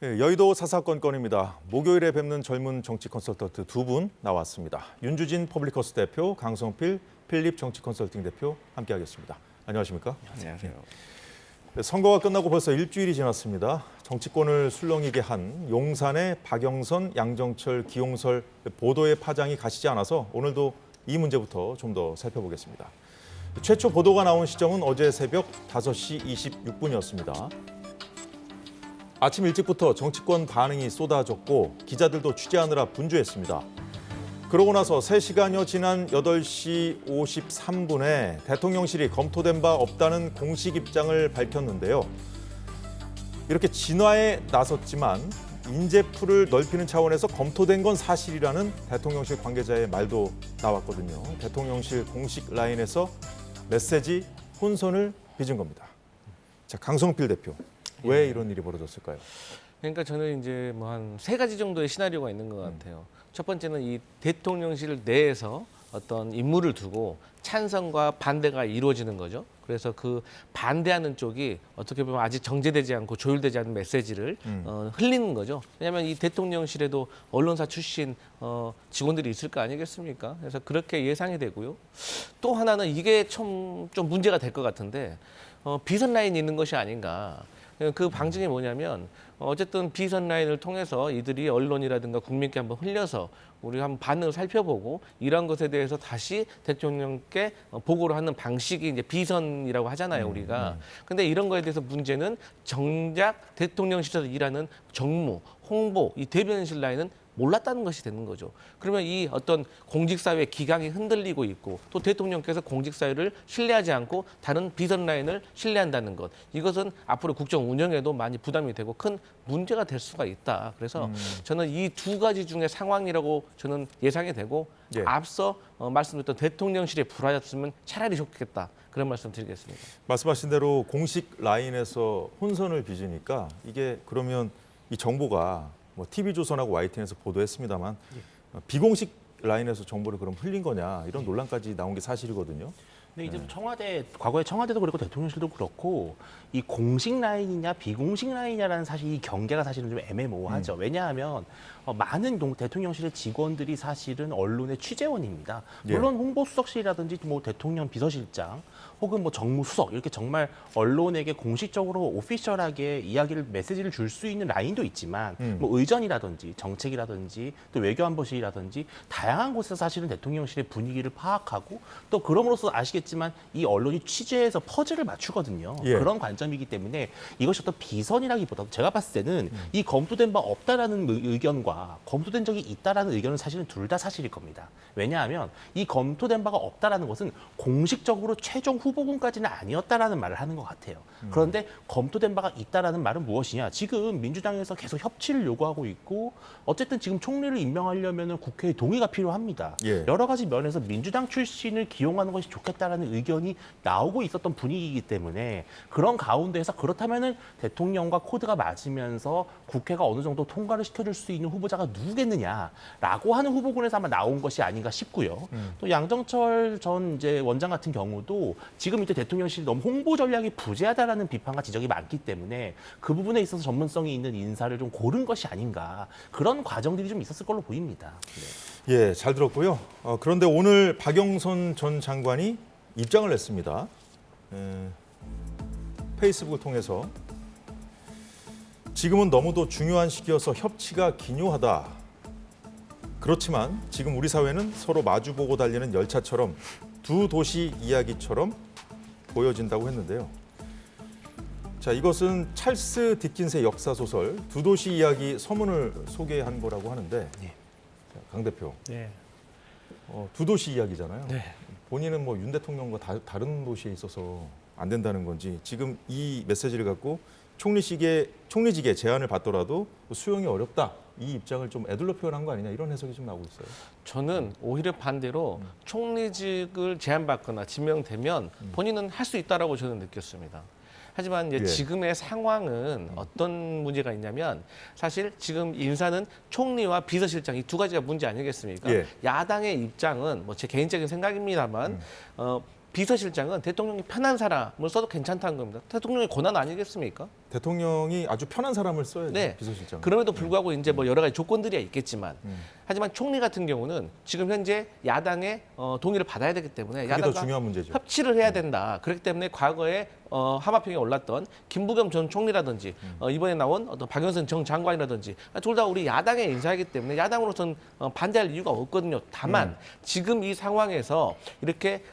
여의도 사사건건입니다. 목요일에 뵙는 젊은 정치 컨설턴트 두 분 나왔습니다. 윤주진 퍼블리커스 대표, 강성필 필립 정치 컨설팅 대표 함께하겠습니다. 안녕하십니까? 안녕하세요. 선거가 끝나고 벌써 일주일이 지났습니다. 정치권을 술렁이게 한 용산의 박영선, 양정철, 기용설 보도의 파장이 가시지 않아서 오늘도 이 문제부터 좀 더 살펴보겠습니다. 최초 보도가 나온 시점은 어제 새벽 5시 26분이었습니다. 아침 일찍부터 정치권 반응이 쏟아졌고 기자들도 취재하느라 분주했습니다. 그러고 나서 3시간여 지난 8시 53분에 대통령실이 검토된 바 없다는 공식 입장을 밝혔는데요. 이렇게 진화에 나섰지만 인재풀을 넓히는 차원에서 검토된 건 사실이라는 대통령실 관계자의 말도 나왔거든요. 대통령실 공식 라인에서 메시지 혼선을 빚은 겁니다. 자, 강성필 대표. 왜 이런 일이 벌어졌을까요? 그러니까 저는 이제 뭐 한 3가지 정도의 시나리오가 있는 것 같아요. 첫 번째는 이 대통령실 내에서 어떤 인물을 두고 찬성과 반대가 이루어지는 거죠. 그래서 그 반대하는 쪽이 어떻게 보면 아직 정제되지 않고 조율되지 않은 메시지를 흘리는 거죠. 왜냐하면 이 대통령실에도 언론사 출신 직원들이 있을 거 아니겠습니까? 그래서 그렇게 예상이 되고요. 또 하나는 이게 좀 문제가 될 것 같은데 비선 라인이 있는 것이 아닌가. 그 방증이 뭐냐면 어쨌든 비선 라인을 통해서 이들이 언론이라든가 국민께 한번 흘려서 우리가 한번 반응을 살펴보고 이런 것에 대해서 다시 대통령께 보고를 하는 방식이 이제 비선이라고 하잖아요, 우리가. 근데 이런 거에 대해서 문제는 정작 대통령실에서 일하는 정무, 홍보, 이 대변인실 라인은 몰랐다는 것이 되는 거죠. 그러면 이 어떤 공직사회 기강이 흔들리고 있고 또 대통령께서 공직사회를 신뢰하지 않고 다른 비선 라인을 신뢰한다는 것. 이것은 앞으로 국정 운영에도 많이 부담이 되고 큰 문제가 될 수가 있다. 그래서 저는 이 2가지 중에 상황이라고 저는 예상이 되고 예. 앞서 말씀드렸던 대통령실에 불화였으면 차라리 좋겠다. 그런 말씀 드리겠습니다. 말씀하신 대로 공식 라인에서 혼선을 빚으니까 이게 그러면 이 정보가 뭐 TV조선하고 YTN에서 보도했습니다만 비공식 라인에서 정보를 그럼 흘린 거냐 이런 논란까지 나온 게 사실이거든요. 근데 이제 과거에 청와대도 그렇고 대통령실도 그렇고 이 공식 라인이냐 비공식 라인이냐라는 사실 이 경계가 사실은 좀 애매모호하죠. 왜냐하면 많은 대통령실의 직원들이 사실은 언론의 취재원입니다. 물론 홍보수석실이라든지 뭐 대통령 비서실장 혹은 뭐 정무수석 이렇게 정말 언론에게 공식적으로 오피셜하게 이야기를 메시지를 줄 수 있는 라인도 있지만 뭐 의전이라든지 정책이라든지 또 외교안보실이라든지 다양한 곳에서 사실은 대통령실의 분위기를 파악하고 또 그럼으로써 아시겠지만 이 언론이 취재해서 퍼즐을 맞추거든요. 예. 그런 관점이기 때문에 이것이 어떤 비선이라기보다 제가 봤을 때는 이 검토된 바 없다라는 의견과 검토된 적이 있다라는 의견은 사실은 둘 다 사실일 겁니다. 왜냐하면 이 검토된 바가 없다라는 것은 공식적으로 최종 후보군까지는 아니었다라는 말을 하는 것 같아요. 그런데 검토된 바가 있다라는 말은 무엇이냐? 지금 민주당에서 계속 협치를 요구하고 있고 어쨌든 지금 총리를 임명하려면 국회의 동의가 필요합니다. 예. 여러 가지 면에서 민주당 출신을 기용하는 것이 좋겠다라는 의견이 나오고 있었던 분위기이기 때문에 그런 가운데에서 그렇다면은 대통령과 코드가 맞으면서 국회가 어느 정도 통과를 시켜줄 수 있는 후보자가 누구겠느냐라고 하는 후보군에서 아마 나온 것이 아닌가 싶고요. 또 양정철 전 이제 원장 같은 경우도 지금 이제 대통령실이 너무 홍보 전략이 부재하다라는 비판과 지적이 많기 때문에 그 부분에 있어서 전문성이 있는 인사를 좀 고른 것이 아닌가 그런 과정들이 좀 있었을 걸로 보입니다. 네. 예, 잘 들었고요. 그런데 오늘 박영선 전 장관이 입장을 냈습니다. 페이스북을 통해서 지금은 너무도 중요한 시기여서 협치가 기묘하다. 그렇지만 지금 우리 사회는 서로 마주보고 달리는 열차처럼 두 도시 이야기처럼 보여진다고 했는데요. 자, 이것은 찰스 디킨스의 역사 소설 두 도시 이야기 서문을 소개한 거라고 하는데 자, 강 대표, 네. 두 도시 이야기잖아요. 네. 본인은 뭐 윤 대통령과 다른 도시에 있어서 안 된다는 건지 지금 이 메시지를 갖고 총리직에 제안을 받더라도 수용이 어렵다. 이 입장을 좀 애들로 표현한 거 아니냐 이런 해석이 좀 나오고 있어요. 저는 오히려 반대로 총리직을 제안받거나 지명되면 본인은 할 수 있다라고 저는 느꼈습니다. 하지만 이제 예. 지금의 상황은 어떤 문제가 있냐면 사실 지금 인사는 총리와 비서실장 이 2가지가 문제 아니겠습니까? 예. 야당의 입장은 뭐 제 개인적인 생각입니다만 비서실장은 대통령이 편한 사람을 써도 괜찮다는 겁니다. 대통령의 권한 아니겠습니까? 대통령이 아주 편한 사람을 써야죠. 네. 비서실장. 그럼에도 불구하고 이제 뭐 여러 가지 조건들이 있겠지만, 하지만 총리 같은 경우는 지금 현재 야당의 동의를 받아야 되기 때문에 그게 더 야당과 중요한 문제죠. 협치를 해야 된다. 그렇기 때문에 과거에 하마평에 올랐던 김부겸 전 총리라든지 이번에 나온 어떤 박영선 정 장관이라든지 둘 다 우리 야당의 인사이기 때문에 야당으로서는 반대할 이유가 없거든요. 다만 지금 이 상황에서 이렇게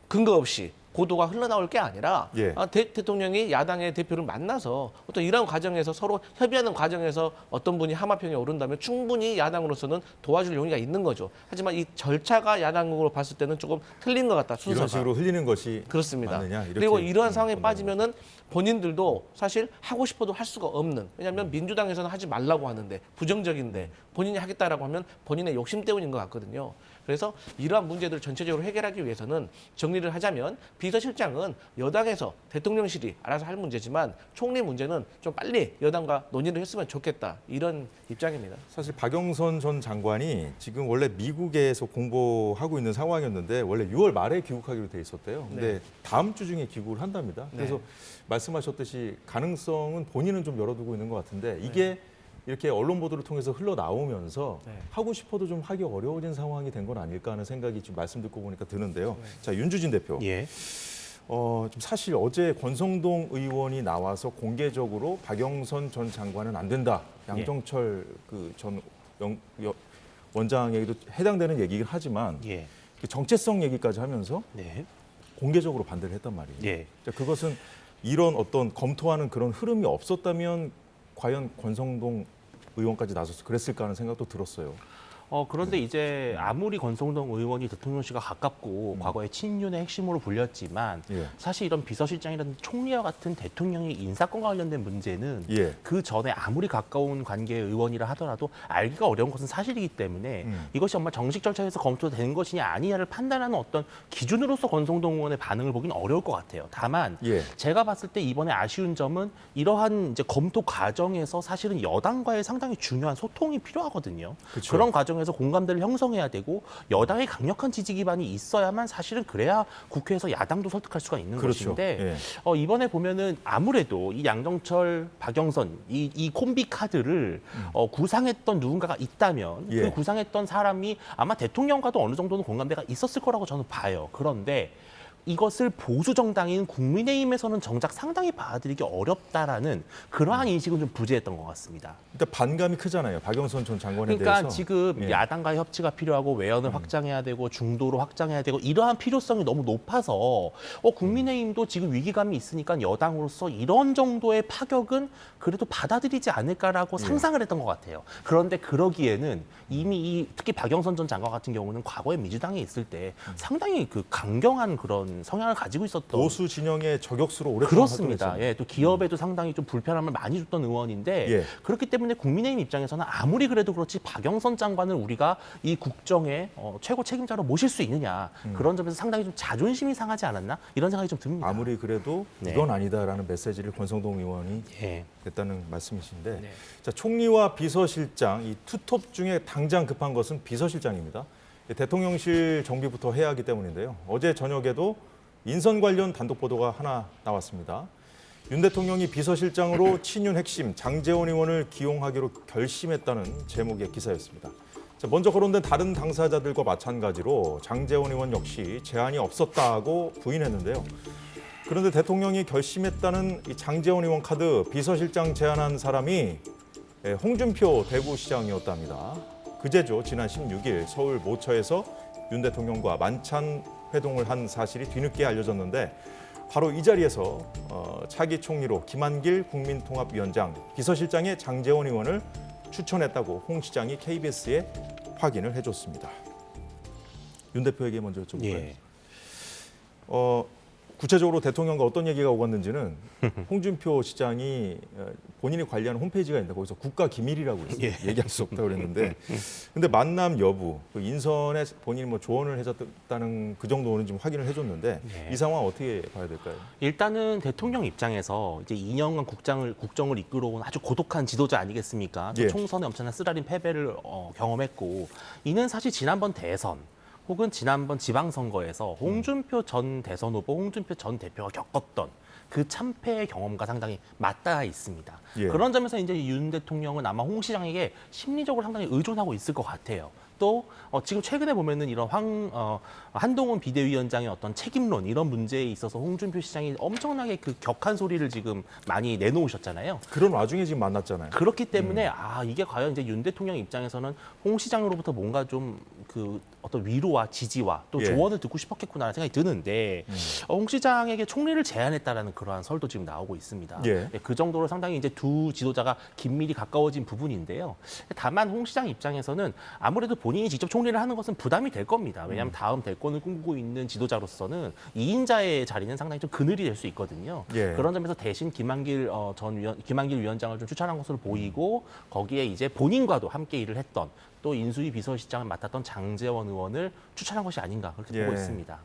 근거 없이 보도가 흘러나올 게 아니라 예. 대통령이 야당의 대표를 만나서 어떤 이런 과정에서 서로 협의하는 과정에서 어떤 분이 하마평에 오른다면 충분히 야당으로서는 도와줄 용의가 있는 거죠. 하지만 이 절차가 야당으로 봤을 때는 조금 틀린 것 같다. 순서가. 이런 식으로 흘리는 것이 그렇습니다. 맞느냐, 이렇게 그리고 이러한 상황에 본다는 빠지면은 본인들도 사실 하고 싶어도 할 수가 없는. 왜냐하면 민주당에서는 하지 말라고 하는데 부정적인데 본인이 하겠다라고 하면 본인의 욕심 때문인 것 같거든요. 그래서 이러한 문제들을 전체적으로 해결하기 위해서는 정리를 하자면 비서실장은 여당에서 대통령실이 알아서 할 문제지만 총리 문제는 좀 빨리 여당과 논의를 했으면 좋겠다. 이런 입장입니다. 사실 박영선 전 장관이 지금 원래 미국에서 공부하고 있는 상황이었는데 원래 6월 말에 귀국하기로 돼 있었대요. 근데 다음 주 중에 귀국을 한답니다. 그래서 말씀하셨듯이 가능성은 본인은 좀 열어두고 있는 것 같은데 이게 이렇게 언론 보도를 통해서 흘러나오면서 하고 싶어도 좀 하기 어려워진 상황이 된 건 아닐까 하는 생각이 지금 말씀 듣고 보니까 드는데요. 자, 윤주진 대표. 예. 좀 사실 어제 권성동 의원이 나와서 공개적으로 박영선 전 장관은 안 된다. 양정철 그 전 원장에게도 해당되는 얘기긴 하지만 예. 그 정체성 얘기까지 하면서 네. 공개적으로 반대를 했단 말이에요. 예. 자, 그것은 이런 어떤 검토하는 그런 흐름이 없었다면 과연 권성동 의원까지 나서서 그랬을까 하는 생각도 들었어요. 그런데 이제 아무리 권성동 의원이 대통령실과 가깝고 과거에 친윤의 핵심으로 불렸지만 예. 사실 이런 비서실장이라는 총리와 같은 대통령의 인사권과 관련된 문제는 예. 그 전에 아무리 가까운 관계의 의원이라 하더라도 알기가 어려운 것은 사실이기 때문에 이것이 정말 정식 절차에서 검토된 것이냐 아니냐를 판단하는 어떤 기준으로서 권성동 의원의 반응을 보기는 어려울 것 같아요. 다만 예. 제가 봤을 때 이번에 아쉬운 점은 이러한 이제 검토 과정에서 사실은 여당과의 상당히 중요한 소통이 필요하거든요. 그쵸. 그런 과정에서 공감대를 형성해야 되고 여당의 강력한 지지 기반이 있어야만 사실은 그래야 국회에서 야당도 설득할 수가 있는 그렇죠. 것인데 예. 이번에 보면은 아무래도 이 양정철, 박영선 이 콤비 카드를 구상했던 누군가가 있다면 예. 그 구상했던 사람이 아마 대통령과도 어느 정도는 공감대가 있었을 거라고 저는 봐요. 그런데 이것을 보수 정당인 국민의힘에서는 정작 상당히 받아들이기 어렵다라는 그러한 인식은 좀 부재했던 것 같습니다. 일단 반감이 크잖아요. 박영선 전 장관에 그러니까 대해서. 지금 예. 야당과의 협치가 필요하고 외연을 확장해야 되고 중도로 확장해야 되고 이러한 필요성이 너무 높아서 국민의힘도 지금 위기감이 있으니까 여당으로서 이런 정도의 파격은 그래도 받아들이지 않을까라고 상상을 했던 것 같아요. 그런데 그러기에는 이미 특히 박영선 전 장관 같은 경우는 과거에 민주당에 있을 때 상당히 그 강경한 그런 성향을 가지고 있었던 보수 진영의 저격수로 오랫동안 그렇습니다. 활동했잖아요. 예, 또 기업에도 상당히 좀 불편함을 많이 줬던 의원인데 예. 그렇기 때문에 국민의힘 입장에서는 아무리 그래도 그렇지 박영선 장관을 우리가 이 국정의 최고 책임자로 모실 수 있느냐 그런 점에서 상당히 좀 자존심이 상하지 않았나 이런 생각이 좀 듭니다. 아무리 그래도 네. 이건 아니다라는 메시지를 권성동 의원이 예. 냈다는 말씀이신데 네. 자, 총리와 비서실장 이 투톱 중에 당장 급한 것은 비서실장입니다. 대통령실 정비부터 해야 하기 때문인데요. 어제 저녁에도 인선 관련 단독 보도가 하나 나왔습니다. 윤 대통령이 비서실장으로 친윤 핵심 장제원 의원을 기용하기로 결심했다는 제목의 기사였습니다. 자, 먼저 거론된 다른 당사자들과 마찬가지로 장제원 의원 역시 제안이 없었다고 부인했는데요. 그런데 대통령이 결심했다는 이 장제원 의원 카드 비서실장 제안한 사람이 홍준표 대구시장이었답니다. 그제죠. 지난 16일 서울 모처에서 윤 대통령과 만찬 회동을 한 사실이 뒤늦게 알려졌는데 바로 이 자리에서 차기 총리로 김한길 국민통합위원장, 비서실장의 장제원 의원을 추천했다고 홍 시장이 KBS에 확인을 해줬습니다. 윤 대표에게 먼저 여쭤볼까요? 예. 구체적으로 대통령과 어떤 얘기가 오갔는지는 홍준표 시장이 본인이 관리하는 홈페이지가 있는데 거기서 국가 기밀이라고 했어요. 얘기할 수 없다고 그랬는데 근데 만남 여부, 그 인선에 본인이 뭐 조언을 해줬다는 그 정도는 좀 확인을 해줬는데 이 상황 어떻게 봐야 될까요? 일단은 대통령 입장에서 이제 2년간 국정을 이끌어온 아주 고독한 지도자 아니겠습니까? 또 예. 총선에 엄청난 쓰라린 패배를 경험했고 이는 사실 지난번 대선 혹은 지난번 지방선거에서 홍준표 전 대선 후보, 홍준표 전 대표가 겪었던 그 참패의 경험과 상당히 맞닿아 있습니다. 예. 그런 점에서 이제 윤 대통령은 아마 홍 시장에게 심리적으로 상당히 의존하고 있을 것 같아요. 또 지금 최근에 보면은 이런 한동훈 비대위원장의 어떤 책임론 이런 문제에 있어서 홍준표 시장이 엄청나게 그 격한 소리를 지금 많이 내놓으셨잖아요. 그런 와중에 지금 만났잖아요. 그렇기 때문에 이게 과연 이제 윤 대통령 입장에서는 홍 시장으로부터 뭔가 좀 그 어떤 위로와 지지와 또 예. 조언을 듣고 싶었겠구나라는 생각이 드는데 홍 시장에게 총리를 제안했다라는 그러한 설도 지금 나오고 있습니다. 예. 그 정도로 상당히 이제 두 지도자가 긴밀히 가까워진 부분인데요. 다만 홍 시장 입장에서는 아무래도 본인이 직접 총리를 하는 것은 부담이 될 겁니다. 왜냐하면 다음 대권을 꿈꾸고 있는 지도자로서는 2인자의 자리는 상당히 좀 그늘이 될 수 있거든요. 예. 그런 점에서 대신 김한길 위원장을 좀 추천한 것으로 보이고 거기에 이제 본인과도 함께 일을 했던 또 인수위 비서실장을 맡았던 장제원 의원을 추천한 것이 아닌가 그렇게 예. 보고 있습니다.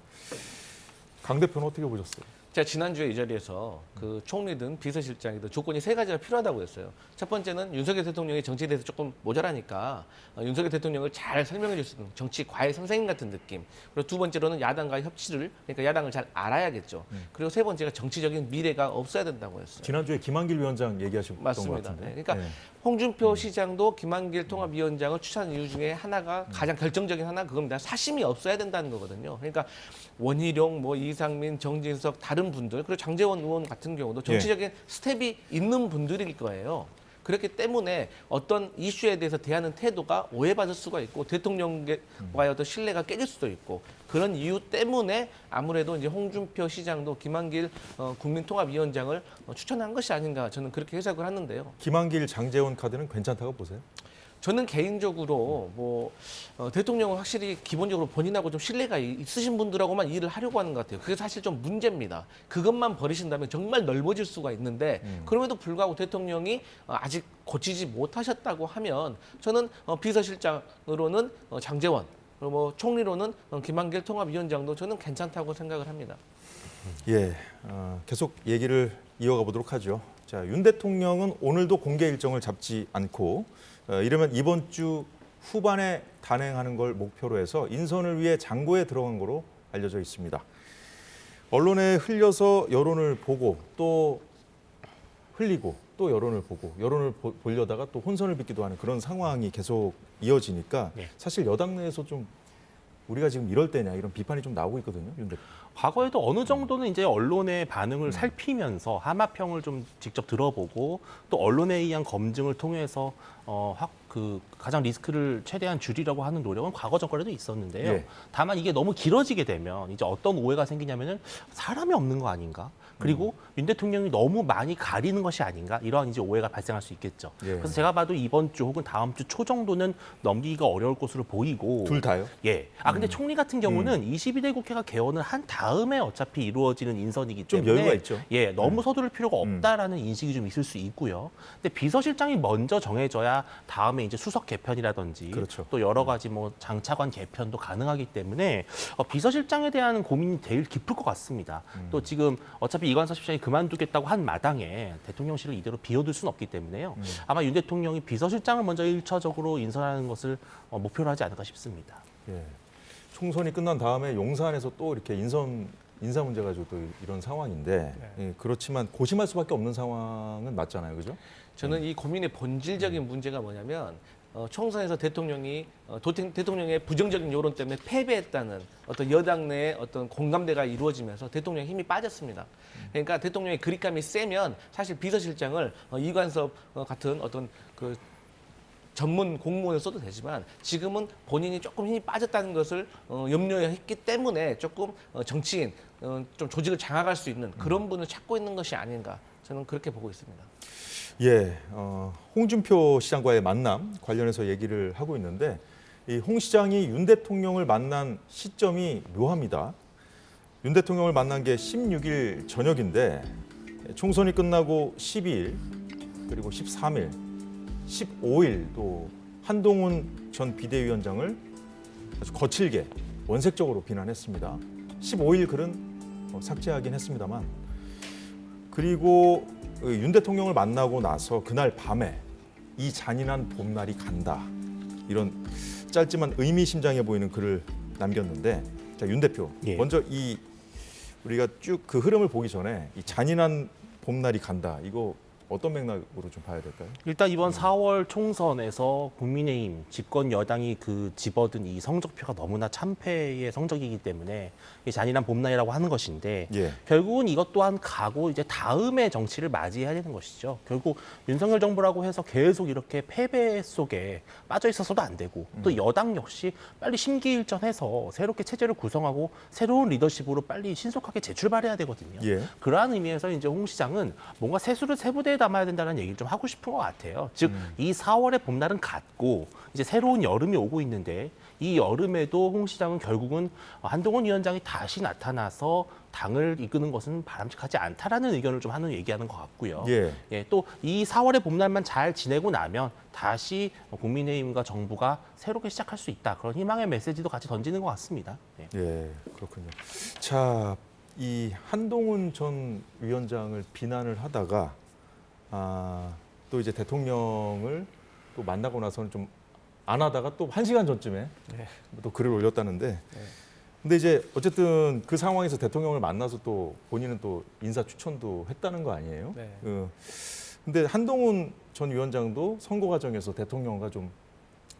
강 대표는 어떻게 보셨어요? 제가 지난주에 이 자리에서 그 총리든 비서실장이든 조건이 세 가지가 필요하다고 했어요. 첫 번째는 윤석열 대통령이 정치에 대해서 조금 모자라니까 윤석열 대통령을 잘 설명해 줄 수 있는 정치 과외 선생님 같은 느낌. 그리고 두 번째로는 야당과의 협치를, 그러니까 야당을 잘 알아야겠죠. 그리고 세 번째가 정치적인 미래가 없어야 된다고 했어요. 지난주에 김한길 위원장 얘기하셨던 것 맞습니다. 같은데. 네, 그러니까 예. 홍준표 시장도 김한길 통합위원장을 추천한 이유 중에 하나가 가장 결정적인 하나 그겁니다. 사심이 없어야 된다는 거거든요. 그러니까 원희룡, 뭐 이상민, 정진석 다른 분들 그리고 장제원 의원 같은 경우도 정치적인 스텝이 있는 분들일 거예요. 그렇기 때문에 어떤 이슈에 대해서 대하는 태도가 오해받을 수가 있고 대통령과의 어떤 신뢰가 깨질 수도 있고 그런 이유 때문에 아무래도 이제 홍준표 시장도 김한길 국민통합위원장을 추천한 것이 아닌가 저는 그렇게 해석을 하는데요. 김한길, 장제원 카드는 괜찮다고 보세요? 저는 개인적으로 뭐 대통령은 확실히 기본적으로 본인하고 좀 신뢰가 있으신 분들하고만 일을 하려고 하는 것 같아요. 그게 사실 좀 문제입니다. 그것만 버리신다면 정말 넓어질 수가 있는데 그럼에도 불구하고 대통령이 아직 고치지 못하셨다고 하면 저는 비서실장으로는 장제원 그리고 뭐 총리로는 김한길 통합위원장도 저는 괜찮다고 생각을 합니다. 예, 계속 얘기를 이어가 보도록 하죠. 자, 윤 대통령은 오늘도 공개 일정을 잡지 않고 이러면 이번 주 후반에 단행하는 걸 목표로 해서 인선을 위해 장고에 들어간 거로 알려져 있습니다. 언론에 흘려서 여론을 보고 또 흘리고 또 여론을 보고 여론을 보려다가 또 혼선을 빚기도 하는 그런 상황이 계속 이어지니까 네. 사실 여당 내에서 좀 우리가 지금 이럴 때냐 이런 비판이 좀 나오고 있거든요. 윤 대표. 과거에도 어느 정도는 이제 언론의 반응을 살피면서 하마평을 좀 직접 들어보고 또 언론에 의한 검증을 통해서 가장 리스크를 최대한 줄이려고 하는 노력은 과거 정권에도 있었는데요. 예. 다만 이게 너무 길어지게 되면 이제 어떤 오해가 생기냐면은 사람이 없는 거 아닌가? 그리고 윤 대통령이 너무 많이 가리는 것이 아닌가? 이러한 이제 오해가 발생할 수 있겠죠. 예. 그래서 제가 봐도 이번 주 혹은 다음 주 초 정도는 넘기기가 어려울 것으로 보이고 둘 다요? 예. 근데 총리 같은 경우는 22대 국회가 개원을 한 다음에 어차피 이루어지는 인선이기 좀 때문에 여유가 있죠. 예, 너무 서두를 필요가 없다라는 인식이 좀 있을 수 있고요. 근데 비서실장이 먼저 정해져야 다음에 이제 수석 개편이라든지 그렇죠. 또 여러 가지 뭐 장차관 개편도 가능하기 때문에 비서실장에 대한 고민이 제일 깊을 것 같습니다. 또 지금 어차피 이관섭 실장이 그만두겠다고 한 마당에 대통령실을 이대로 비워둘 수는 없기 때문에요. 아마 윤 대통령이 비서실장을 먼저 1차적으로 인선하는 것을 목표로 하지 않을까 싶습니다. 예. 총선이 끝난 다음에 용산에서 또 이렇게 인사 문제 가지고 또 이런 상황인데 예, 그렇지만 고심할 수밖에 없는 상황은 맞잖아요, 그죠? 저는 이 고민의 본질적인 문제가 뭐냐면 총선에서 대통령의 부정적인 여론 때문에 패배했다는 어떤 여당 내의 어떤 공감대가 이루어지면서 대통령의 힘이 빠졌습니다. 그러니까 대통령의 그립감이 세면 사실 비서실장을 이관섭 같은 어떤 그 전문 공무원을 써도 되지만 지금은 본인이 조금 힘이 빠졌다는 것을 염려해 했기 때문에 조금 정치인, 좀 조직을 장악할 수 있는 그런 분을 찾고 있는 것이 아닌가 저는 그렇게 보고 있습니다. 예, 홍준표 시장과의 만남 관련해서 얘기를 하고 있는데 이 홍 시장이 윤 대통령을 만난 시점이 묘합니다. 윤 대통령을 만난 게 16일 저녁인데 총선이 끝나고 12일 그리고 13일, 15일 또 한동훈 전 비대위원장을 아주 거칠게 원색적으로 비난했습니다. 15일 글은 삭제하긴 했습니다만 그리고 윤 대통령을 만나고 나서 그날 밤에 이 잔인한 봄날이 간다. 이런 짧지만 의미심장해 보이는 글을 남겼는데 자, 윤 대표 예. 먼저 이 우리가 쭉 그 흐름을 보기 전에 이 잔인한 봄날이 간다 이거 어떤 맥락으로 좀 봐야 될까요? 일단 이번 4월 총선에서 국민의힘 집권 여당이 그 집어든 이 성적표가 너무나 참패의 성적이기 때문에 이 잔인한 봄날이라고 하는 것인데 예. 결국은 이것 또한 가고 이제 다음의 정치를 맞이해야 되는 것이죠. 결국 윤석열 정부라고 해서 계속 이렇게 패배 속에 빠져 있어서도 안 되고 또 여당 역시 빨리 심기일전해서 새롭게 체제를 구성하고 새로운 리더십으로 빨리 신속하게 재출발해야 되거든요. 예. 그러한 의미에서 이제 홍 시장은 뭔가 세수를 세 부대에 담아야 된다는 얘기를 좀 하고 싶은 것 같아요. 즉, 이 4월의 봄날은 갔고 이제 새로운 여름이 오고 있는데 이 여름에도 홍 시장은 결국은 한동훈 위원장이 다시 나타나서 당을 이끄는 것은 바람직하지 않다라는 의견을 좀 얘기하는 것 같고요. 예. 또 이 4월의 봄날만 잘 지내고 나면 다시 국민의힘과 정부가 새롭게 시작할 수 있다. 그런 희망의 메시지도 같이 던지는 것 같습니다. 네. 예, 그렇군요. 자, 이 한동훈 전 위원장을 비난을 하다가 또 이제 대통령을 또 만나고 나서는 좀 안 하다가 또 1시간 전쯤에 또 글을 올렸다는데 근데 이제 어쨌든 그 상황에서 대통령을 만나서 또 본인은 또 인사 추천도 했다는 거 아니에요? 네. 근데 한동훈 전 위원장도 선거 과정에서 대통령과 좀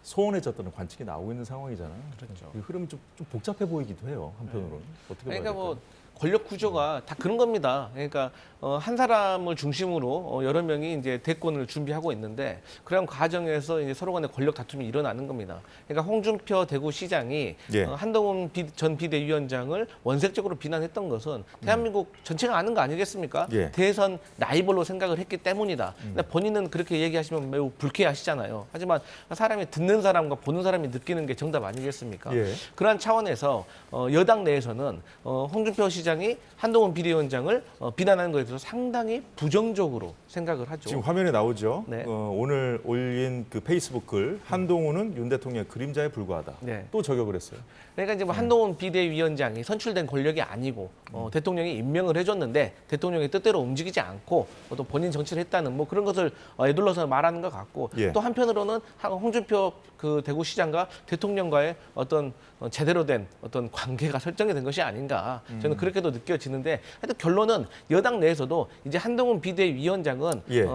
소원해졌다는 관측이 나오고 있는 상황이잖아요. 그렇죠. 이 흐름이 좀 복잡해 보이기도 해요. 한편으로는. 어떻게 봐야 그러니까 될까요? 뭐 권력 구조가 다 그런 겁니다. 그러니까 한 사람을 중심으로 여러 명이 이제 대권을 준비하고 있는데 그런 과정에서 이제 서로 간에 권력 다툼이 일어나는 겁니다. 그러니까 홍준표 대구시장이 예. 한동훈 전 비대위원장을 원색적으로 비난했던 것은 대한민국 전체가 아는 거 아니겠습니까? 예. 대선 라이벌로 생각을 했기 때문이다. 근데 본인은 그렇게 얘기하시면 매우 불쾌하시잖아요. 하지만 사람이 듣는 사람과 보는 사람이 느끼는 게 정답 아니겠습니까? 예. 그러한 차원에서 여당 내에서는 홍준표 시장이 한동훈 비대위원장을 비난하는 것에 대해서 상당히 부정적으로 생각을 하죠. 지금 화면에 나오죠. 네. 오늘 올린 그 페이스북 글 한동훈은 윤 대통령의 그림자에 불과하다. 네. 또 저격을 했어요. 그러니까 이제 뭐 한동훈 비대위원장이 선출된 권력이 아니고 대통령이 임명을 해줬는데 대통령의 뜻대로 움직이지 않고 또 본인 정치를 했다는 뭐 그런 것을 애둘러서 말하는 것 같고 예. 또 한편으로는 홍준표 그 대구시장과 대통령과의 어떤 제대로 된 어떤 관계가 설정이 된 것이 아닌가 저는 그렇게도 느껴지는데 하여튼 결론은 여당 내에서도 이제 한동훈 비대위원장은 예.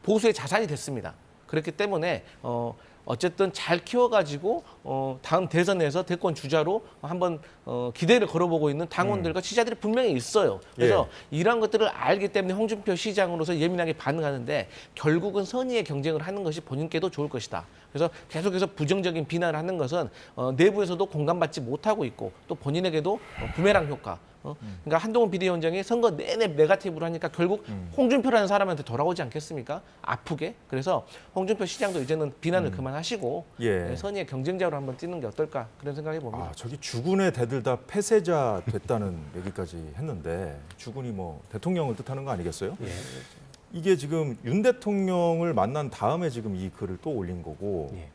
보수의 자산이 됐습니다. 그렇기 때문에 어쨌든 잘 키워가지고 다음 대선에서 대권 주자로 한번 기대를 걸어보고 있는 당원들과 지지자들이 분명히 있어요. 그래서 이러한 것들을 알기 때문에 홍준표 시장으로서 예민하게 반응하는데 결국은 선의의 경쟁을 하는 것이 본인께도 좋을 것이다. 그래서 계속해서 부정적인 비난을 하는 것은 내부에서도 공감받지 못하고 있고 또 본인에게도 부메랑 효과. 그러니까 한동훈 비대위원장이 선거 내내 네거티브로 하니까 결국 홍준표라는 사람한테 돌아오지 않겠습니까? 아프게. 그래서 홍준표 시장도 이제는 비난을 그만하시고 예. 선의의 경쟁자로 한번 뛰는 게 어떨까 그런 생각이 봅니다. 저기 주군의 대들다 폐쇄자 됐다는 얘기까지 했는데 주군이 뭐 대통령을 뜻하는 거 아니겠어요? 예. 이게 지금 윤 대통령을 만난 다음에 지금 이 글을 또 올린 거고 예.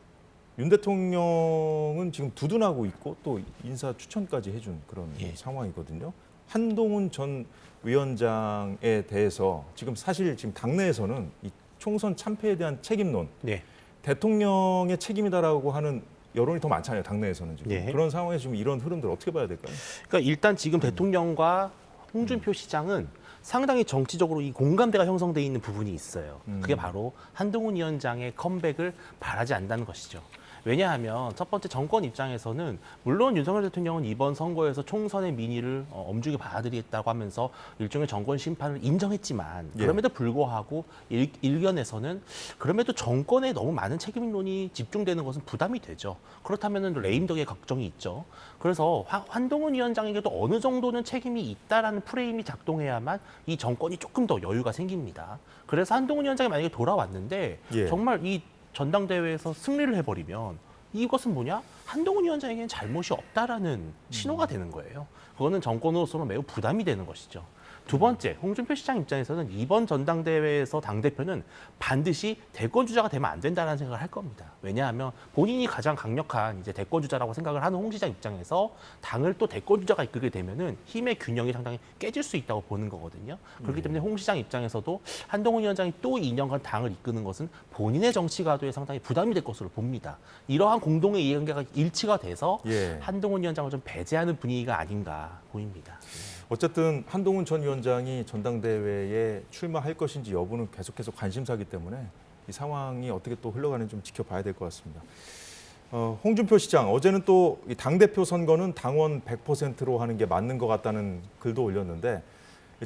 윤 대통령은 지금 두둔하고 있고 또 인사 추천까지 해준 그런 예. 상황이거든요. 한동훈 전 위원장에 대해서 지금 사실 지금 당내에서는 이 총선 참패에 대한 책임론, 네. 대통령의 책임이다라고 하는 여론이 더 많잖아요. 당내에서는 지금 예. 그런 상황에서 지금 이런 흐름들 어떻게 봐야 될까요? 그러니까 일단 지금 대통령과 홍준표 시장은 상당히 정치적으로 이 공감대가 형성돼 있는 부분이 있어요. 그게 바로 한동훈 위원장의 컴백을 바라지 않는다는 것이죠. 왜냐하면 첫 번째 정권 입장에서는 물론 윤석열 대통령은 이번 선거에서 총선의 민의를 엄중히 받아들이겠다고 하면서 일종의 정권 심판을 인정했지만 예. 그럼에도 불구하고 일견에서는 그럼에도 정권에 너무 많은 책임론이 집중되는 것은 부담이 되죠. 그렇다면 레임덕의 걱정이 있죠. 그래서 한동훈 위원장에게도 어느 정도는 책임이 있다라는 프레임이 작동해야만 이 정권이 조금 더 여유가 생깁니다. 그래서 한동훈 위원장이 만약에 돌아왔는데 예. 정말 이 전당대회에서 승리를 해버리면 이것은 뭐냐? 한동훈 위원장에게는 잘못이 없다라는 신호가 되는 거예요. 그거는 정권으로서는 매우 부담이 되는 것이죠. 두 번째, 홍준표 시장 입장에서는 이번 전당대회에서 당대표는 반드시 대권 주자가 되면 안 된다는 생각을 할 겁니다. 왜냐하면 본인이 가장 강력한 이제 대권 주자라고 생각을 하는 홍 시장 입장에서 당을 또 대권 주자가 이끌게 되면은 힘의 균형이 상당히 깨질 수 있다고 보는 거거든요. 그렇기 때문에 홍 시장 입장에서도 한동훈 위원장이 또 2년간 당을 이끄는 것은 본인의 정치 가도에 상당히 부담이 될 것으로 봅니다. 이러한 공동의 이해관계가 일치가 돼서 예. 한동훈 위원장을 좀 배제하는 분위기가 아닌가 보입니다. 어쨌든 한동훈 전 위원장이 전당대회에 출마할 것인지 여부는 계속해서 관심사기 때문에 이 상황이 어떻게 또 흘러가는지 좀 지켜봐야 될 것 같습니다. 홍준표 시장, 어제는 또 이 당대표 선거는 당원 100%로 하는 게 맞는 것 같다는 글도 올렸는데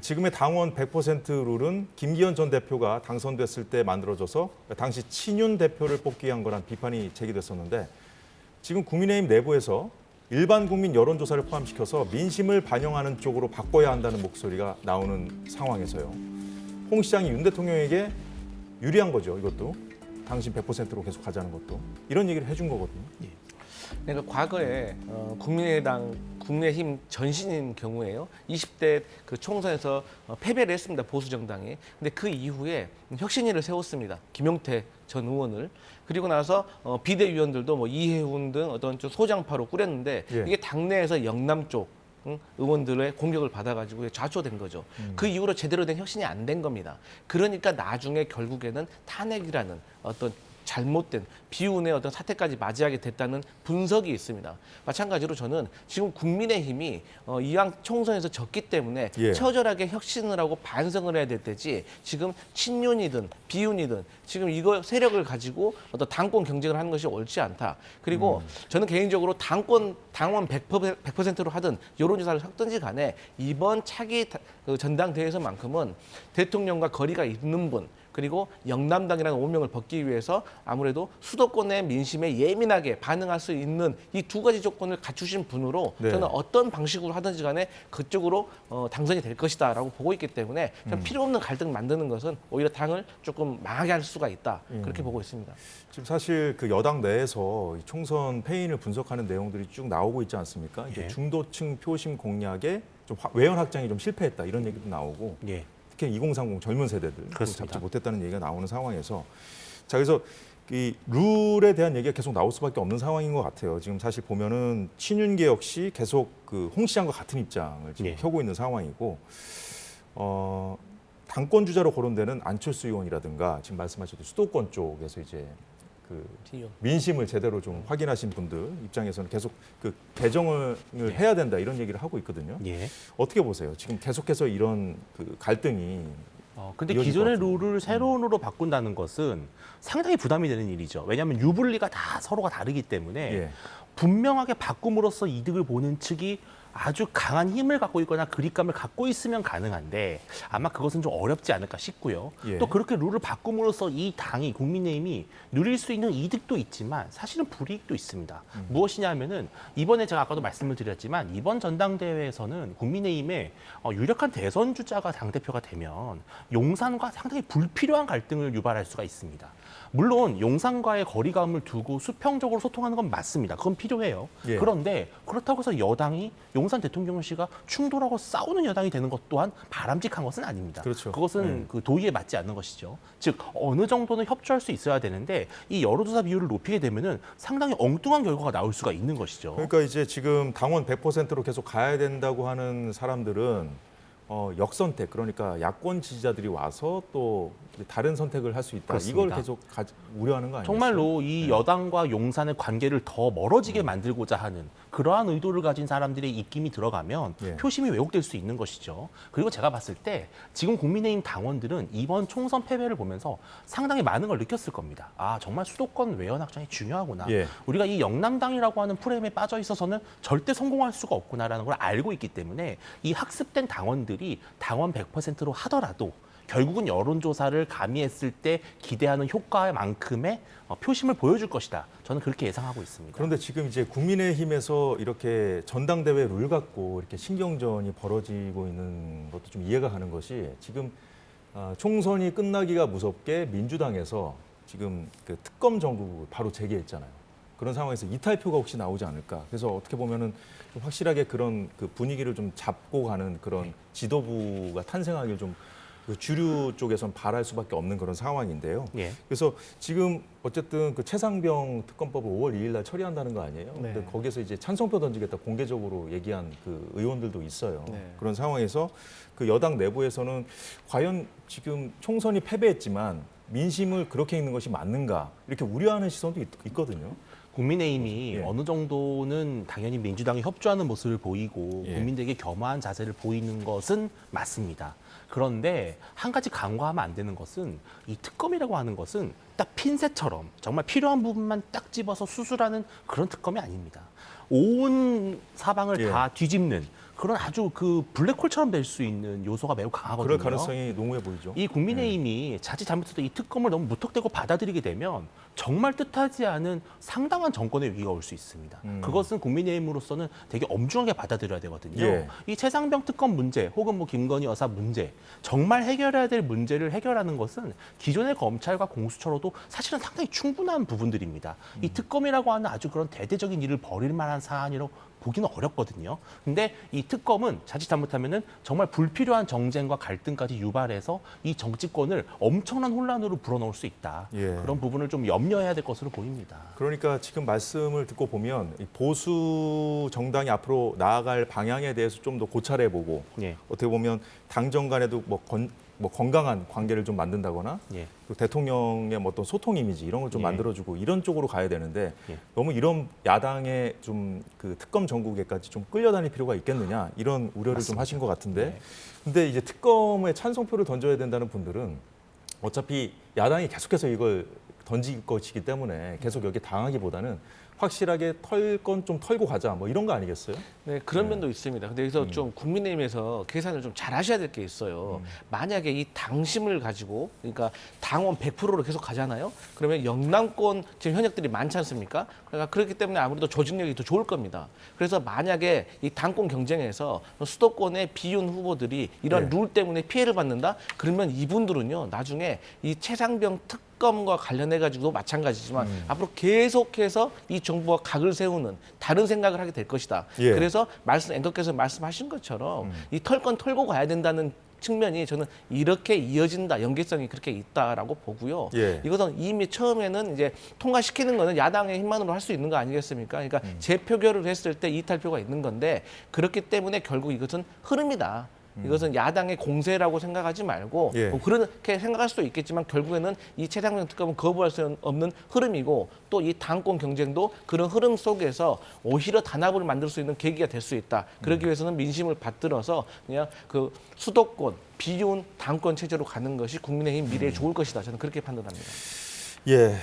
지금의 당원 100% 룰은 김기현 전 대표가 당선됐을 때 만들어져서 당시 친윤 대표를 뽑기 위한 거란 비판이 제기됐었는데 지금 국민의힘 내부에서 일반 국민 여론조사를 포함시켜서 민심을 반영하는 쪽으로 바꿔야 한다는 목소리가 나오는 상황에서요. 홍 시장이 윤 대통령에게 유리한 거죠, 이것도. 당신 100%로 계속 가자는 것도. 이런 얘기를 해준 거거든요. 그러니까 과거에 국민의힘 전신인 경우에요. 20대 그 총선에서 패배를 했습니다. 보수 정당이. 근데 그 이후에 혁신위를 세웠습니다. 김용태 전 의원을. 그리고 나서 비대위원들도 뭐 이해훈 등 어떤 좀 소장파로 꾸렸는데 예. 이게 당내에서 영남 쪽 의원들의 공격을 받아가지고 좌초된 거죠. 그 이후로 제대로 된 혁신이 안 된 겁니다. 그러니까 나중에 결국에는 탄핵이라는 어떤 잘못된 비운의 어떤 사태까지 맞이하게 됐다는 분석이 있습니다. 마찬가지로 저는 지금 국민의힘이 이왕 총선에서 졌기 때문에 예. 처절하게 혁신을 하고 반성을 해야 될 때지 지금 친윤이든 비윤이든 지금 이거 세력을 가지고 어떤 당권 경쟁을 하는 것이 옳지 않다. 그리고 저는 개인적으로 당원 100%로 하든 여론조사를 섞든지 간에 이번 차기 전당대회에서만큼은 대통령과 거리가 있는 분 그리고 영남당이라는 오명을 벗기 위해서 아무래도 수도권의 민심에 예민하게 반응할 수 있는 이 두 가지 조건을 갖추신 분으로 네. 저는 어떤 방식으로 하든지 간에 그쪽으로 당선이 될 것이다라고 보고 있기 때문에 좀 필요 없는 갈등 만드는 것은 오히려 당을 조금 망하게 할 수가 있다. 그렇게 보고 있습니다. 지금 사실 그 여당 내에서 이 총선 패인을 분석하는 내용들이 쭉 나오고 있지 않습니까? 이제 예. 중도층 표심 공략에 좀 외연 확장이 좀 실패했다 이런 얘기도 나오고 예. 특히 2030 젊은 세대들 그렇습니다. 잡지 못했다는 얘기가 나오는 상황에서 자 그래서 이 룰에 대한 얘기가 계속 나올 수밖에 없는 상황인 것 같아요. 지금 사실 보면은 친윤계 역시 계속 그 홍 시장과 같은 입장을 지금 예. 펴고 있는 상황이고 당권 주자로 거론되는 안철수 의원이라든가 지금 말씀하셨던 수도권 쪽에서 이제 그 비윤. 민심을 제대로 좀 확인하신 분들 입장에서는 계속 그 개정을 해야 된다 이런 얘기를 하고 있거든요. 예. 어떻게 보세요? 지금 계속해서 이런 그 갈등이 근데 이어질 기존의 것 같은데. 룰을 새로운 룰로 바꾼다는 것은 상당히 부담이 되는 일이죠. 왜냐하면 유불리가 다 서로가 다르기 때문에 예. 분명하게 바꿈으로써 이득을 보는 측이 아주 강한 힘을 갖고 있거나 그립감을 갖고 있으면 가능한데 아마 그것은 좀 어렵지 않을까 싶고요. 예. 또 그렇게 룰을 바꿈으로써 이 당이 국민의힘이 누릴 수 있는 이득도 있지만 사실은 불이익도 있습니다. 무엇이냐면은 이번에 제가 아까도 말씀을 드렸지만 이번 전당대회에서는 국민의힘의 유력한 대선 주자가 당대표가 되면 용산과 상당히 불필요한 갈등을 유발할 수가 있습니다. 물론 용산과의 거리감을 두고 수평적으로 소통하는 건 맞습니다. 그건 필요해요. 예. 그런데 그렇다고 해서 여당이 용산 대통령실과 충돌하고 싸우는 여당이 되는 것 또한 바람직한 것은 아닙니다. 그렇죠. 그것은 그 도의에 맞지 않는 것이죠. 즉 어느 정도는 협조할 수 있어야 되는데 이 여론조사 비율을 높이게 되면은 상당히 엉뚱한 결과가 나올 수가 있는 것이죠. 그러니까 이제 지금 당원 100%로 계속 가야 된다고 하는 사람들은 역선택 그러니까 야권 지지자들이 와서 또 다른 선택을 할 수 있다. 그렇습니다. 이걸 계속 우려하는 거 아니에요? 정말로 이 여당과 용산의 관계를 더 멀어지게 만들고자 하는 그러한 의도를 가진 사람들의 입김이 들어가면 예. 표심이 왜곡될 수 있는 것이죠. 그리고 제가 봤을 때 지금 국민의힘 당원들은 이번 총선 패배를 보면서 상당히 많은 걸 느꼈을 겁니다. 아 정말 수도권 외연 확장이 중요하구나. 예. 우리가 이 영남당이라고 하는 프레임에 빠져 있어서는 절대 성공할 수가 없구나라는 걸 알고 있기 때문에 이 학습된 당원들이 당원 100%로 하더라도 결국은 여론조사를 가미했을 때 기대하는 효과만큼의 표심을 보여줄 것이다. 저는 그렇게 예상하고 있습니다. 그런데 지금 이제 국민의힘에서 이렇게 전당대회 룰 갖고 이렇게 신경전이 벌어지고 있는 것도 좀 이해가 가는 것이 지금 총선이 끝나기가 무섭게 민주당에서 지금 그 특검 정국을 바로 제기했잖아요. 그런 상황에서 이탈표가 혹시 나오지 않을까. 그래서 어떻게 보면은 좀 확실하게 그런 그 분위기를 좀 잡고 가는 그런 지도부가 탄생하길 좀그 주류 쪽에선 바랄 수밖에 없는 그런 상황인데요. 예. 그래서 지금 어쨌든 그 최상병 특검법을 5월 2일 날 처리한다는 거 아니에요? 네. 근데 거기서 이제 찬성표 던지겠다 공개적으로 얘기한 그 의원들도 있어요. 네. 그런 상황에서 그 여당 내부에서는 과연 지금 총선이 패배했지만 민심을 그렇게 읽는 것이 맞는가 이렇게 우려하는 시선도 있거든요. 국민의힘이 예. 어느 정도는 당연히 민주당이 협조하는 모습을 보이고 예. 국민들에게 겸허한 자세를 보이는 것은 맞습니다. 그런데 한 가지 간과하면 안 되는 것은 이 특검이라고 하는 것은 딱 핀셋처럼 정말 필요한 부분만 딱 집어서 수술하는 그런 특검이 아닙니다. 온 사방을 예. 다 뒤집는 그런 아주 그 블랙홀처럼 될 수 있는 요소가 매우 강하거든요. 그럴 가능성이 농후해 보이죠. 이 국민의힘이 자칫 잘못해서 이 특검을 너무 무턱대고 받아들이게 되면 정말 뜻하지 않은 상당한 정권의 위기가 올 수 있습니다. 그것은 국민의힘으로서는 되게 엄중하게 받아들여야 되거든요. 예. 이 최상병 특검 문제 혹은 뭐 김건희 여사 문제 정말 해결해야 될 문제를 해결하는 것은 기존의 검찰과 공수처로도 사실은 상당히 충분한 부분들입니다. 이 특검이라고 하는 아주 그런 대대적인 일을 벌일 만한 사안이라고 보기는 어렵거든요. 근데 이 특검은 자칫 잘못하면은 정말 불필요한 정쟁과 갈등까지 유발해서 이 정치권을 엄청난 혼란으로 불어넣을 수 있다. 예. 그런 부분을 좀 염려해야 될 것으로 보입니다. 그러니까 지금 말씀을 듣고 보면 이 보수 정당이 앞으로 나아갈 방향에 대해서 좀 더 고찰해보고 예. 어떻게 보면 당정 간에도 뭐 건강한 관계를 좀 만든다거나 예. 또 대통령의 뭐 어떤 소통 이미지 이런 걸 좀 예. 만들어주고 이런 쪽으로 가야 되는데 예. 너무 이런 야당의 좀 그 특검 전국에까지 좀 끌려다닐 필요가 있겠느냐 이런 우려를 좀 하신 것 같은데 네. 근데 이제 특검에 찬성표를 던져야 된다는 분들은 어차피 야당이 계속해서 이걸 던질 것이기 때문에 계속 여기 당하기보다는 확실하게 털 건 좀 털고 가자 뭐 이런 거 아니겠어요? 네, 그런 면도 있습니다. 근데 여기서 좀 국민의힘에서 계산을 좀 잘 하셔야 될 게 있어요. 만약에 이 당심을 가지고, 그러니까 당원 100%로 계속 가잖아요. 그러면 영남권 지금 현역들이 많지 않습니까? 그러니까 그렇기 때문에 아무래도 조직력이 더 좋을 겁니다. 그래서 만약에 이 당권 경쟁에서 수도권의 비윤 후보들이 이런 네. 룰 때문에 피해를 받는다? 그러면 이분들은요, 나중에 이 최상병 특검과 관련해 가지고도 마찬가지지만 앞으로 계속해서 이 정부와 각을 세우는 다른 생각을 하게 될 것이다. 예. 그래서 앵커께서 말씀하신 것처럼 이 털건 털고 가야 된다는 측면이 저는 이렇게 이어진다, 연계성이 그렇게 있다라고 보고요. 예. 이것은 이미 처음에는 이제 통과시키는 거는 야당의 힘만으로 할 수 있는 거 아니겠습니까? 그러니까 재표결을 했을 때 이탈표가 있는 건데 그렇기 때문에 결국 이것은 흐름이다. 이것은 야당의 공세라고 생각하지 말고 예. 뭐 그렇게 생각할 수도 있겠지만 결국에는 이 최상병 특검은 거부할 수 없는 흐름이고 또 이 당권 경쟁도 그런 흐름 속에서 오히려 단합을 만들 수 있는 계기가 될 수 있다. 그러기 위해서는 민심을 받들어서 그냥 그 수도권 비윤 당권 체제로 가는 것이 국민의힘 미래에 좋을 것이다. 저는 그렇게 판단합니다. 예,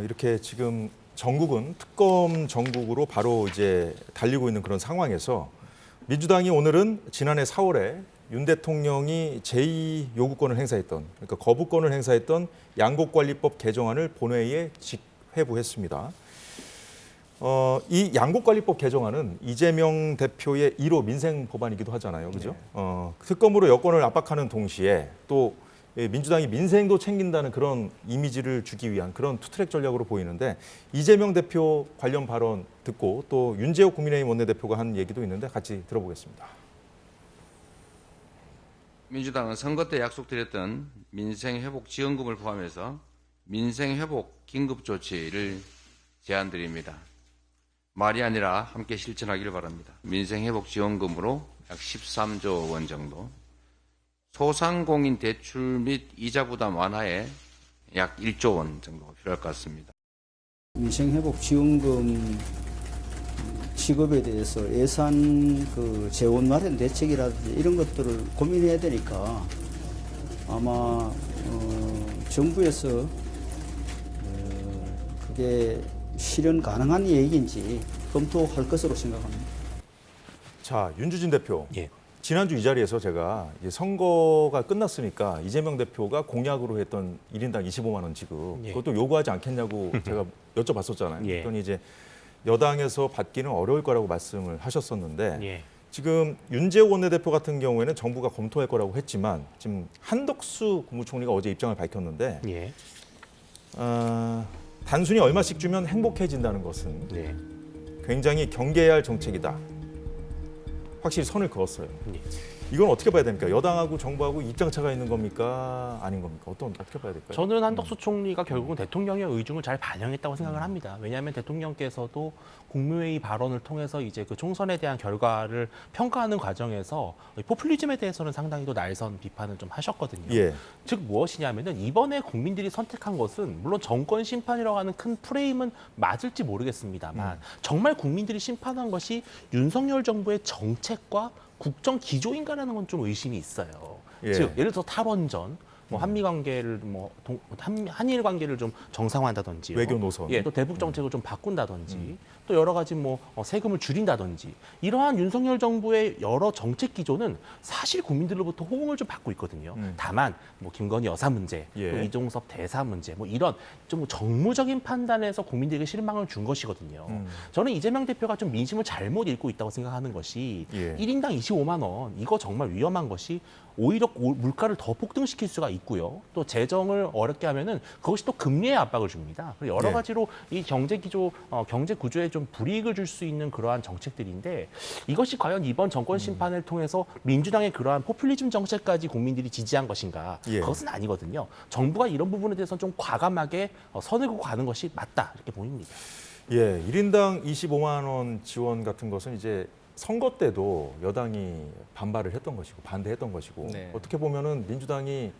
이렇게 지금 전국은 특검 전국으로 바로 이제 달리고 있는 그런 상황에서 민주당이 오늘은 지난해 4월에 윤 대통령이 제2 요구권을 행사했던, 그러니까 거부권을 행사했던 양곡관리법 개정안을 본회의에 직회부했습니다. 이 양곡관리법 개정안은 이재명 대표의 1호 민생 법안이기도 하잖아요, 그죠? 특검으로 여권을 압박하는 동시에 또 민주당이 민생도 챙긴다는 그런 이미지를 주기 위한 그런 투트랙 전략으로 보이는데 이재명 대표 관련 발언 듣고 또 윤재욱 국민의힘 원내대표가 한 얘기도 있는데 같이 들어보겠습니다. 민주당은 선거 때 약속드렸던 민생회복지원금을 포함해서 민생회복 긴급조치를 제안드립니다. 말이 아니라 함께 실천하기를 바랍니다. 민생회복지원금으로 약 13조 원 정도, 소상공인 대출 및 이자 부담 완화에 약 1조 원 정도가 필요할 것 같습니다. 민생회복지원금 지급에 대해서 예산 재원 마련 대책이라든지 이런 것들을 고민해야 되니까 아마 정부에서 그게 실현 가능한 얘기인지 검토할 것으로 생각합니다. 자, 윤주진 대표. 예. 지난주 이 자리에서 제가 이제 선거가 끝났으니까 이재명 대표가 공약으로 했던 1인당 25만 원 지급 예. 그것도 요구하지 않겠냐고 제가 여쭤봤었잖아요. 예. 그랬더니 이제 여당에서 받기는 어려울 거라고 말씀을 하셨었는데 예. 지금 윤재욱 원내대표 같은 경우에는 정부가 검토할 거라고 했지만 지금 한덕수 국무총리가 어제 입장을 밝혔는데 예. 단순히 얼마씩 주면 행복해진다는 것은 네. 굉장히 경계해야 할 정책이다. 확실히 선을 그었어요. 네. 이건 어떻게 봐야 됩니까? 여당하고 정부하고 입장차가 있는 겁니까? 아닌 겁니까? 어떻게 봐야 될까요? 저는 한덕수 총리가 결국은 대통령의 의중을 잘 반영했다고 생각을 합니다. 왜냐하면 대통령께서도 국무회의 발언을 통해서 이제 그 총선에 대한 결과를 평가하는 과정에서 포퓰리즘에 대해서는 상당히 또 날선 비판을 좀 하셨거든요. 예. 즉 무엇이냐면은 이번에 국민들이 선택한 것은 물론 정권 심판이라고 하는 큰 프레임은 맞을지 모르겠습니다만 정말 국민들이 심판한 것이 윤석열 정부의 정책과 국정 기조인가라는 건 좀 의심이 있어요. 예. 즉 예를 들어서 탈원전, 뭐 한미 관계를 한일 관계를 좀 정상화한다든지 외교 노선. 예, 또 대북 정책을 좀 바꾼다든지 또 여러 가지 뭐 세금을 줄인다든지 이러한 윤석열 정부의 여러 정책 기조는 사실 국민들로부터 호응을 좀 받고 있거든요. 다만 뭐 김건희 여사 문제, 예. 또 이종섭 대사 문제, 뭐 이런 좀 정무적인 판단에서 국민들에게 실망을 준 것이거든요. 저는 이재명 대표가 좀 민심을 잘못 읽고 있다고 생각하는 것이 예. 1인당 25만 원 이거 정말 위험한 것이 오히려 물가를 더 폭등시킬 수가 있고요. 또 재정을 어렵게 하면은 그것이 또 금리에 압박을 줍니다. 그리고 여러 네. 가지로 이 경제 기조, 경제 구조에 좀 불이익을 줄 수 있는 그러한 정책들인데 이것이 과연 이번 정권 심판을 통해서 민주당의 그러한 포퓰리즘 정책까지 국민들이 지지한 것인가? 예. 그것은 아니거든요. 정부가 이런 부분에 대해서 좀 과감하게 선을 긋고 가는 것이 맞다 이렇게 보입니다. 예, 1인당 25만 원 지원 같은 것은 이제 선거 때도 여당이 반발을 했던 것이고 반대했던 것이고 네. 어떻게 보면은 민주당이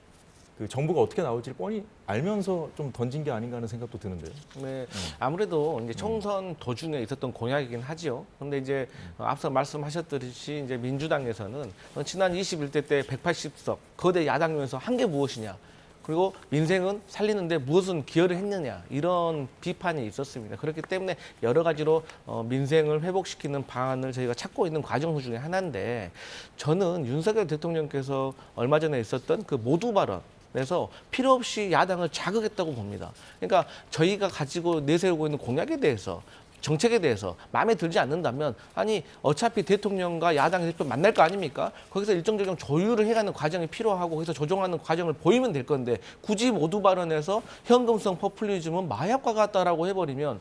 그 정부가 어떻게 나올지 뻔히 알면서 좀 던진 게 아닌가 하는 생각도 드는데요. 네, 아무래도 이제 총선 도중에 있었던 공약이긴 하죠. 그런데 이제 앞서 말씀하셨듯이 이제 민주당에서는 지난 21대 때 180석 거대 야당이면서 한 게 무엇이냐. 그리고 민생은 살리는데 무엇은 기여를 했느냐 이런 비판이 있었습니다. 그렇기 때문에 여러 가지로 민생을 회복시키는 방안을 저희가 찾고 있는 과정 중에 하나인데 저는 윤석열 대통령께서 얼마 전에 있었던 그 모두 발언에서 필요 없이 야당을 자극했다고 봅니다. 그러니까 저희가 가지고 내세우고 있는 공약에 대해서 정책에 대해서 마음에 들지 않는다면 아니 어차피 대통령과 야당 대표 만날 거 아닙니까? 거기서 일정적인 조율을 해가는 과정이 필요하고 거기서 조정하는 과정을 보이면 될 건데 굳이 모두 발언해서 현금성 포퓰리즘은 마약과 같다라고 해버리면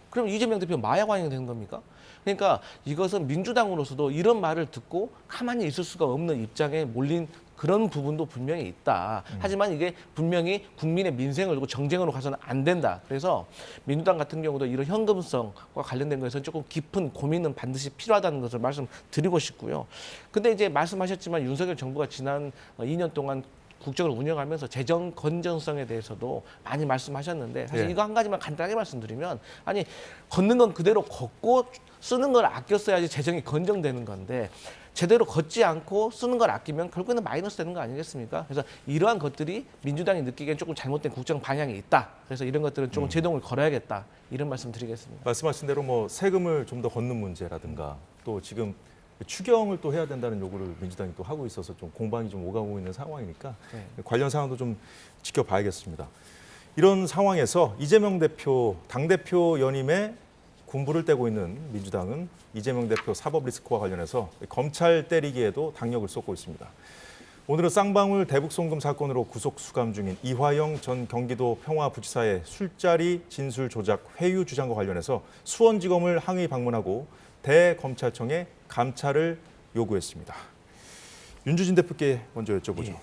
그럼 이재명 대표 마약왕이 되는 겁니까? 그러니까 이것은 민주당으로서도 이런 말을 듣고 가만히 있을 수가 없는 입장에 몰린 그런 부분도 분명히 있다. 하지만 이게 분명히 국민의 민생을 두고 정쟁으로 가서는 안 된다. 그래서 민주당 같은 경우도 이런 현금성과 관련된 것에서 조금 깊은 고민은 반드시 필요하다는 것을 말씀드리고 싶고요. 근데 이제 말씀하셨지만 윤석열 정부가 지난 2년 동안 국정을 운영하면서 재정 건전성에 대해서도 많이 말씀하셨는데 사실 예. 이거 한 가지만 간단하게 말씀드리면 아니 걷는 건 그대로 걷고 쓰는 걸 아껴 써야지 재정이 건정되는 건데 제대로 걷지 않고 쓰는 걸 아끼면 결국에는 마이너스 되는 거 아니겠습니까? 그래서 이러한 것들이 민주당이 느끼기엔 조금 잘못된 국정 방향이 있다. 그래서 이런 것들은 조금 제동을 걸어야겠다. 이런 말씀 드리겠습니다. 말씀하신 대로 뭐 세금을 좀 더 걷는 문제라든가 또 지금 추경을 또 해야 된다는 요구를 민주당이 또 하고 있어서 좀 공방이 좀 오가고 있는 상황이니까 네. 관련 사항도 좀 지켜봐야겠습니다. 이런 상황에서 이재명 대표 당대표 연임에 군부를 떼고 있는 민주당은 이재명 대표 사법 리스크와 관련해서 검찰 때리기에도 당력을 쏟고 있습니다. 오늘은 쌍방울 대북송금 사건으로 구속 수감 중인 이화영 전 경기도 평화부지사의 술자리 진술 조작 회유 주장과 관련해서 수원지검을 항의 방문하고 대검찰청에 감찰을 요구했습니다. 윤주진 대표께 먼저 여쭤보죠.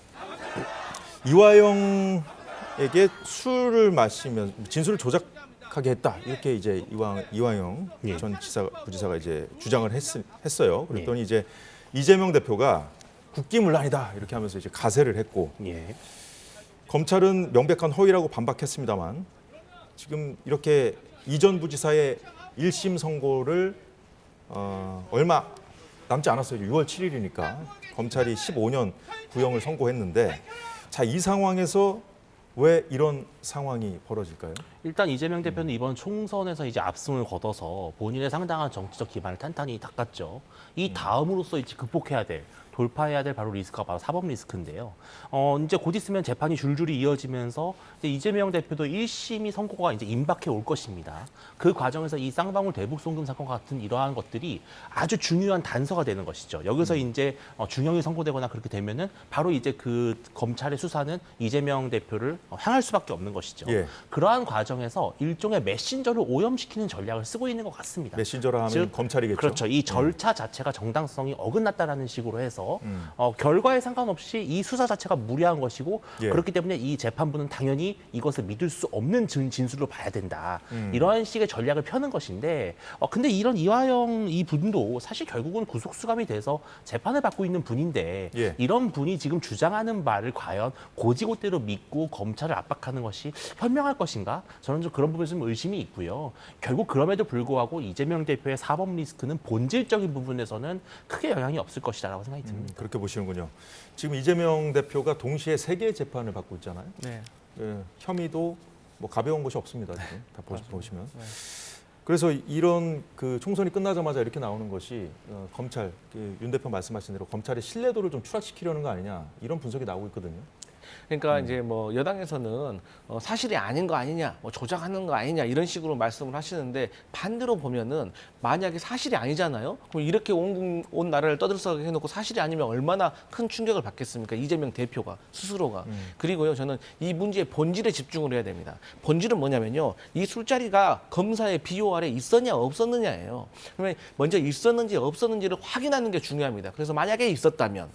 이화영에게 술을 마시면 진술을 조작하게 했다. 이렇게 이제 이화영 예. 전 부지사가 이제 주장을 했어요. 그랬더니 이제 이재명 대표가 국기문란이다 이렇게 하면서 이제 가세를 했고 예. 검찰은 명백한 허위라고 반박했습니다만 지금 이렇게 이전 부지사의 1심 선고를 얼마 남지 않았어요. 6월 7일이니까 검찰이 15년 구형을 선고했는데 자, 이 상황에서 왜 이런 상황이 벌어질까요? 일단 이재명 대표는 이번 총선에서 이제 압승을 거둬서 본인의 상당한 정치적 기반을 탄탄히 닦았죠. 이 다음으로서 이제 극복해야 될 돌파해야 될 바로 리스크가 바로 사법 리스크인데요. 이제 곧 있으면 재판이 줄줄이 이어지면서 이제 이재명 대표도 1심이 선고가 이제 임박해 올 것입니다. 그 과정에서 이 쌍방울 대북 송금 사건 같은 이러한 것들이 아주 중요한 단서가 되는 것이죠. 여기서 이제 중형이 선고되거나 그렇게 되면은 바로 이제 그 검찰의 수사는 이재명 대표를 향할 수밖에 없는 것이죠. 예. 그러한 과정에서 일종의 메신저를 오염시키는 전략을 쓰고 있는 것 같습니다. 메신저라 하면 즉, 검찰이겠죠. 그렇죠. 이 절차 자체가 정당성이 어긋났다라는 식으로 해서 결과에 상관없이 이 수사 자체가 무리한 것이고 예. 그렇기 때문에 이 재판부는 당연히 이것을 믿을 수 없는 진술로 봐야 된다. 이러한 식의 전략을 펴는 것인데 근데 이런 이화영 이 분도 사실 결국은 구속 수감이 돼서 재판을 받고 있는 분인데 예. 이런 분이 지금 주장하는 말을 과연 고지고대로 믿고 검찰을 압박하는 것이 현명할 것인가? 저는 좀 그런 부분에서 좀 의심이 있고요. 결국 그럼에도 불구하고 이재명 대표의 사법 리스크는 본질적인 부분에서는 크게 영향이 없을 것이다라고 생각이 듭니다. 그렇게 보시는군요. 지금 이재명 대표가 동시에 3개의 재판을 받고 있잖아요. 네. 예, 혐의도 뭐 가벼운 것이 없습니다. 지금 다 보시면. 그래서 이런 그 총선이 끝나자마자 이렇게 나오는 것이 검찰, 윤 대표 말씀하신 대로 검찰의 신뢰도를 좀 추락시키려는 거 아니냐 이런 분석이 나오고 있거든요. 그러니까 이제 뭐 여당에서는 사실이 아닌 거 아니냐, 뭐 조작하는 거 아니냐 이런 식으로 말씀을 하시는데 반대로 보면은 만약에 사실이 아니잖아요. 그럼 이렇게 온 나라를 떠들썩하게 해놓고 사실이 아니면 얼마나 큰 충격을 받겠습니까? 이재명 대표가 스스로가. 그리고요, 저는 이 문제의 본질에 집중을 해야 됩니다. 본질은 뭐냐면요, 이 술자리가 검사의 비호 아래 있었냐 없었느냐예요. 그러면 먼저 있었는지 없었는지를 확인하는 게 중요합니다. 그래서 만약에 있었다면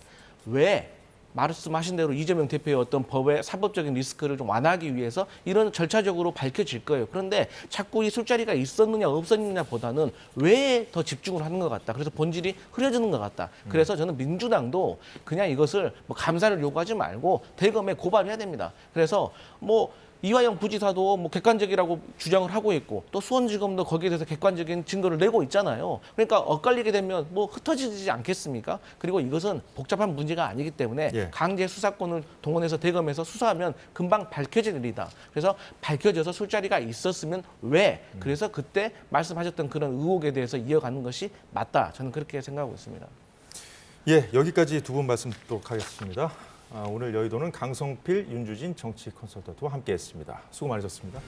왜? 말씀하신 대로 이재명 대표의 어떤 법의 사법적인 리스크를 좀 완화하기 위해서 이런 절차적으로 밝혀질 거예요. 그런데 자꾸 이 술자리가 있었느냐 없었느냐보다는 왜 더 집중을 하는 것 같다. 그래서 본질이 흐려지는 것 같다. 그래서 저는 민주당도 그냥 이것을 뭐 감사를 요구하지 말고 대검에 고발해야 됩니다. 그래서 뭐 이화영 부지사도 뭐 객관적이라고 주장을 하고 있고 또 수원지검도 거기에 대해서 객관적인 증거를 내고 있잖아요. 그러니까 엇갈리게 되면 뭐 흩어지지 않겠습니까? 그리고 이것은 복잡한 문제가 아니기 때문에 예. 강제 수사권을 동원해서 대검에서 수사하면 금방 밝혀질 일이다. 그래서 밝혀져서 술자리가 있었으면 왜? 그래서 그때 말씀하셨던 그런 의혹에 대해서 이어가는 것이 맞다. 저는 그렇게 생각하고 있습니다. 예, 여기까지 두 분 말씀 듣도록 하겠습니다. 오늘 여의도는 강성필, 윤주진 정치 컨설턴트와 함께했습니다. 수고 많으셨습니다.